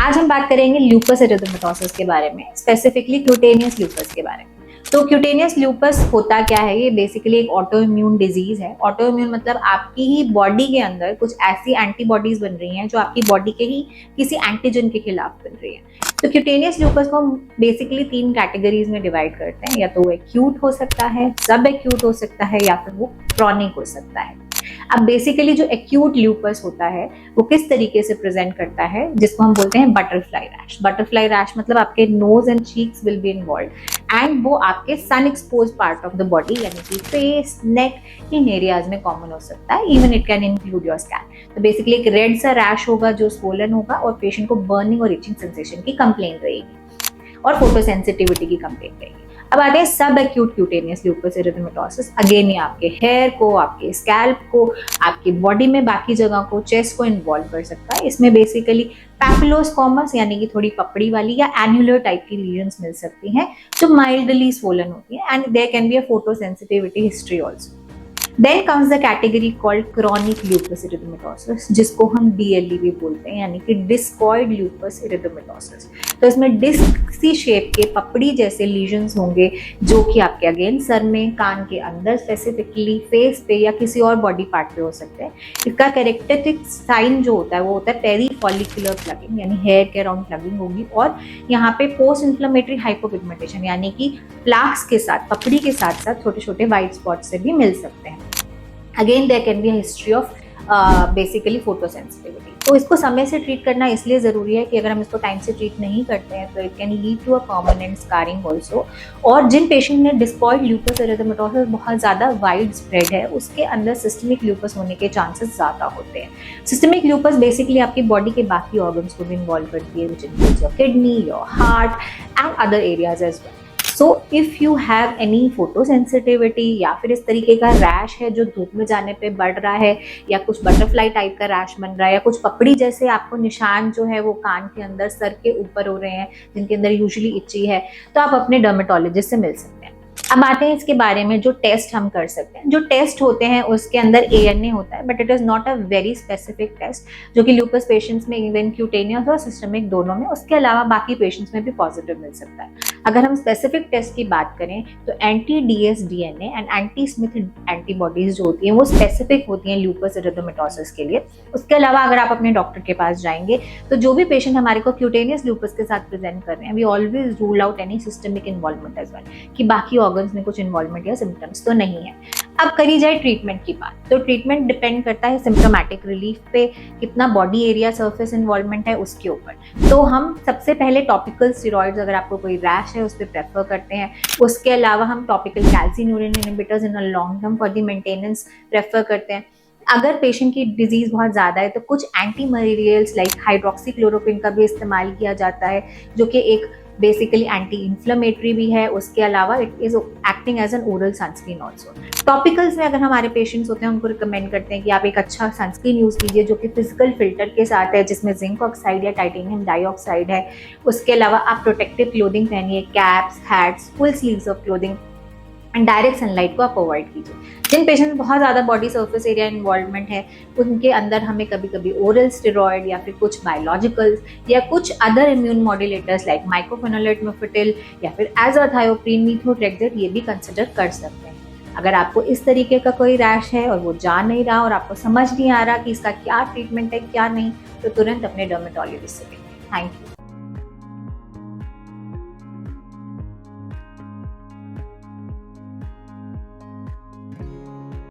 आज हम बात करेंगे ल्यूपस एरिथेमेटोसस के बारे में, स्पेसिफिकली क्यूटेनियस ल्यूपस के बारे में। तो क्यूटेनियस ल्यूपस होता क्या है? ये बेसिकली एक ऑटो इम्यून डिजीज है। ऑटो इम्यून मतलब आपकी ही बॉडी के अंदर कुछ ऐसी एंटीबॉडीज बन रही हैं जो आपकी बॉडी के ही किसी एंटीजन के खिलाफ बन रही है। तो क्यूटेनियस ल्यूपस को हम बेसिकली 3 कैटेगरीज में डिवाइड करते हैं, या तो वो एक्यूट हो सकता है, सब एक्यूट हो सकता है, या फिर वो क्रॉनिक हो सकता है। अब बेसिकली जो एक्यूट ल्यूपस होता है वो किस तरीके से प्रेजेंट करता है, जिसको हम बोलते हैं बटरफ्लाई रैश। बटरफ्लाई रैश मतलब आपके nose and cheeks will be involve एंड वो आपके sun expose part of the body यानी कि फेस, नेक इन एरियाज में कॉमन हो सकता है। Even it can include your scalp. तो बेसिकली एक रेड सा रैश होगा जो स्वोलन होगा और पेशेंट को बर्निंग और इचिंग सेंसेशन की कंप्लेंट रहेगी और फोटोसेंसिटिविटी की कंप्लेंट रहेगी। अब आते हैं सब एक्यूट क्यूटेनियस ल्यूपस एरिथेमेटोसस। अगेन ये आपके हेयर को, आपके स्कैल्प को, आपकी बॉडी में बाकी जगह को, चेस्ट को इन्वॉल्व कर सकता है। इसमें बेसिकली पैपिलोस्कोमस यानी कि थोड़ी पपड़ी वाली या एन्युलर टाइप की लीजन्स मिल सकती हैं जो माइल्डली स्वोलन होती है and there can be a photosensitivity history also. Then comes the category called chronic lupus erythematosus, जिसको हम DLE भी बोलते हैं यानी कि डिस्कॉइड lupus erythematosus। तो इसमें डिस्क सी शेप के पपड़ी जैसे लीजन्स होंगे जो कि आपके अगेन सर में, कान के अंदर, स्पेसिफिकली फेस पे या किसी और बॉडी पार्ट पे हो सकते हैं। इसका कैरेक्टरिस्टिक साइन जो होता है वो होता है पेरी फॉलिकुलर प्लगिंग यानी हेयर के अराउंड प्लगिंग होगी और यहाँ पे पोस्ट इन्फ्लेमेटरी हाइपोपिगमेंटेशन यानी कि प्लाक्स के साथ, पपड़ी के साथ साथ छोटे छोटे व्हाइट स्पॉट से भी मिल सकते हैं। Again there can be history of basically photosensitivity. तो इसको समय से ट्रीट करना इसलिए ज़रूरी है कि अगर हम इसको टाइम से ट्रीट नहीं करते हैं तो it can lead to a permanent scarring also. और जिन पेशेंट में डिस्कॉइड ल्यूपस एरिथेमेटोसस बहुत ज़्यादा वाइड स्प्रेड है उसके अंदर सिस्टमिक ल्यूपस होने के चांसेस ज़्यादा होते हैं। सिस्टमिक ल्यूपस बेसिकली आपकी बॉडी के बाकी ऑर्गन्स को भी इन्वॉल्व करती है, which includes your kidney, your heart and other areas as well. So if you have any photosensitivity या फिर इस तरीके का रैश है जो धूप में जाने पे बढ़ रहा है, या कुछ बटरफ्लाई टाइप का रैश बन रहा है, या कुछ पपड़ी जैसे आपको निशान जो है वो कान के अंदर, सर के ऊपर हो रहे हैं जिनके अंदर यूजुअली इची है, तो आप अपने डर्मेटोलॉजिस्ट से मिल सकते हैं। अब आते हैं इसके बारे में जो टेस्ट हम कर सकते हैं। जो टेस्ट होते हैं उसके अंदर ANA होता है, but it is not a very specific test जो कि ल्यूपस पेशेंट्स में इवन क्यूटेनियस और सिस्टमिक दोनों में, उसके अलावा बाकी पेशेंट्स में भी पॉजिटिव मिल सकता है। अगर हम स्पेसिफिक टेस्ट की बात करें तो anti-dsDNA एंड एंटी-स्मिथ एंटीबॉडीज जो होती हैं वो स्पेसिफिक होती हैं ल्यूपस एरिथेमेटोसस के लिए। उसके अलावा अगर आप अपने डॉक्टर के पास जाएंगे तो जो भी पेशेंट हमारे को क्यूटेनियस ल्यूपस के साथ प्रेजेंट कर रहे हैं, we always rule out any systemic involvement as well, कि बाकी ऑर्गन्स में कुछ इन्वॉल्वमेंट या सिम्टम्स तो नहीं है। अब करी जाए ट्रीटमेंट की बात, तो ट्रीटमेंट डिपेंड करता है सिम्प्टोमेटिक रिलीफ पे, कितना बॉडी एरिया सरफेस इन्वॉल्वमेंट है उसके ऊपर। तो हम सबसे पहले टॉपिकल स्टेरॉइड्स, अगर आपको कोई रैश है उस पर प्रेफर करते हैं। उसके अलावा हम topical calcineurin inhibitors in a long term for the maintenance prefer करते हैं। अगर पेशेंट की डिजीज बहुत ज़्यादा है तो कुछ एंटी मलेरियल्स लाइक हाइड्रोक्सीक्लोरोक्विन का भी इस्तेमाल किया जाता है जो कि एक बेसिकली एंटी इन्फ्लेमेटरी भी है। उसके अलावा it is acting as an oral sunscreen also. Topicals में अगर हमारे पेशेंट्स होते हैं उनको रिकमेंड करते हैं कि आप एक अच्छा सनस्क्रीन यूज़ कीजिए जो कि फिजिकल फिल्टर के साथ है, जिसमें जिंक ऑक्साइड या टाइटेनियम डाइऑक्साइड है। उसके अलावा आप प्रोटेक्टिव क्लोथिंग पहनिए, caps, hats, full sleeves of clothing and direct sunlight को आप अवॉइड कीजिए। जिन पेशेंट में बहुत ज़्यादा बॉडी सर्फेस एरिया इन्वॉल्वमेंट है उनके अंदर हमें कभी कभी ओरल स्टेरॉइड या फिर कुछ बायोलॉजिकल्स या कुछ अदर इम्यून मॉड्यूलेटर्स लाइक माइक्रोफेनोलेट मेफिटिल या फिर एजाथायोप्रिन, मीथोट्रेक्सेट ये भी कंसिडर कर सकते हैं। अगर आपको इस तरीके का कोई रैश है और वो जा नहीं रहा और आपको समझ नहीं आ रहा कि इसका क्या ट्रीटमेंट है क्या नहीं, तो तुरंत अपने डर्मेटोलॉजिस्ट से मिलिए। Thank you.